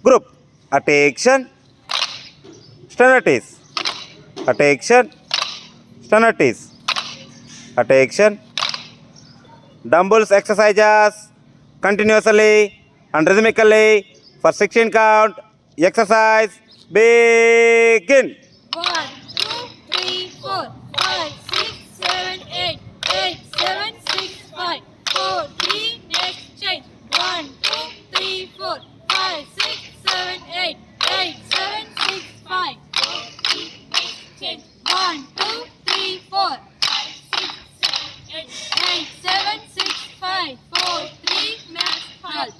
Group. Attention. Sternities. Attention. Sternities. Attention. Dumbbells exercises continuously and rhythmically for 16 count. Exercise begin. 1, 2, 3, 4, 5, 6, 7, 8, 8, 7, 6, 5, 4, 3, next change. 1, 2, 3, 4, 5, 6, 7, 8, 8, 7, 6, 5, 4, 3, next change. 1, 2, 3, 4, 5, 6, 7, 8, 8, 7, 6, 5, 4, 3, next halt.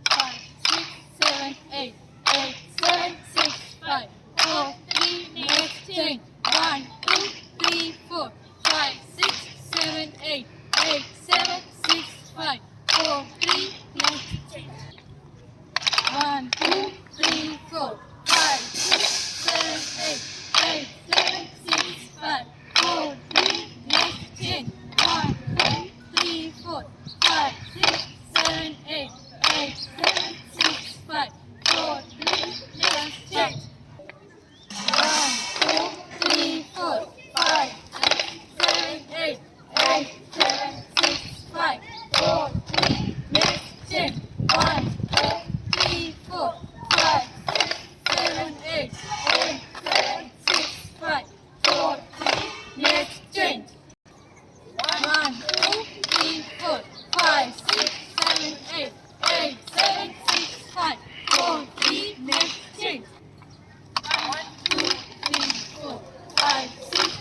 5, 6, 7, 8, 8, 7, 6, 5, 4, 3, next change. 1, 2, 3, 4, 5, 6, 7, 8, 8, 7, 6, 5, 4, 3, next change. 1, 2, 3, 4, 5, 6, 7, 8, 8, 7, 6, 5, 4, 3, next change. 1, 2, 3, 4, 5, 6, 7, 8, 8, 7, 6, 5, 4, 3, next change. 1, 2, 3, 4, 5, 6, 7, 8, 8, 7, 6, 5, 4, 3, next change. 1, 2, 3, 4, 5, 6, 7, 8, 8, 7, 6, 5, 4, 3, next change. 1, 2, 3, 4, 5, 6, 7, 8, 8, 7, 6, 5, 4, 3, next change. 1, 2, 3, 4, 5, 6,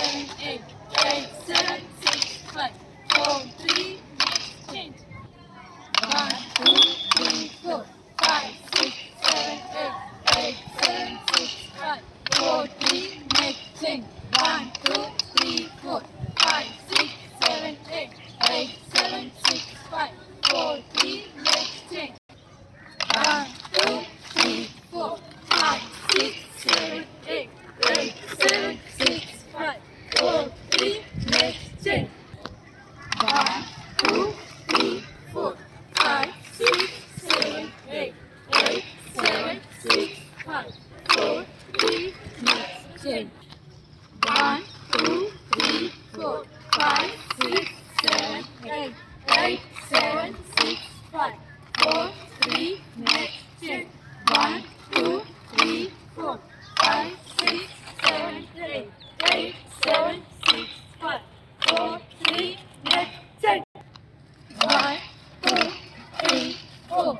7, 8, 8, 7, 6, 5, 4, 3, next change. 1, 2, 3, 4, 5, 6, 7, 8, 8, 7, 6, 5, 4, 3, next change. 1, 2, 3, 4, 5, 6, 7, 8, 8, 7, 6, 5, 4, 3, next change. 1, 2, 3, 4, 5, 6, 7, 8, 8, 7, 6, 5, 4, 3, next change. 1, 2, 3, 4, 5, 6, 7, 8, 8, 7, 6, 5, 4, 3, next change. 1, 2, 3, 4, 5, 6, 7, 8, 8, 7, 6, 5, 4, 3, next change. 1, 2, 3, 4, 5, 6, 7, 8, 8, 7, 6, 5, 4, 3, next change. 1, 2, 3, 4,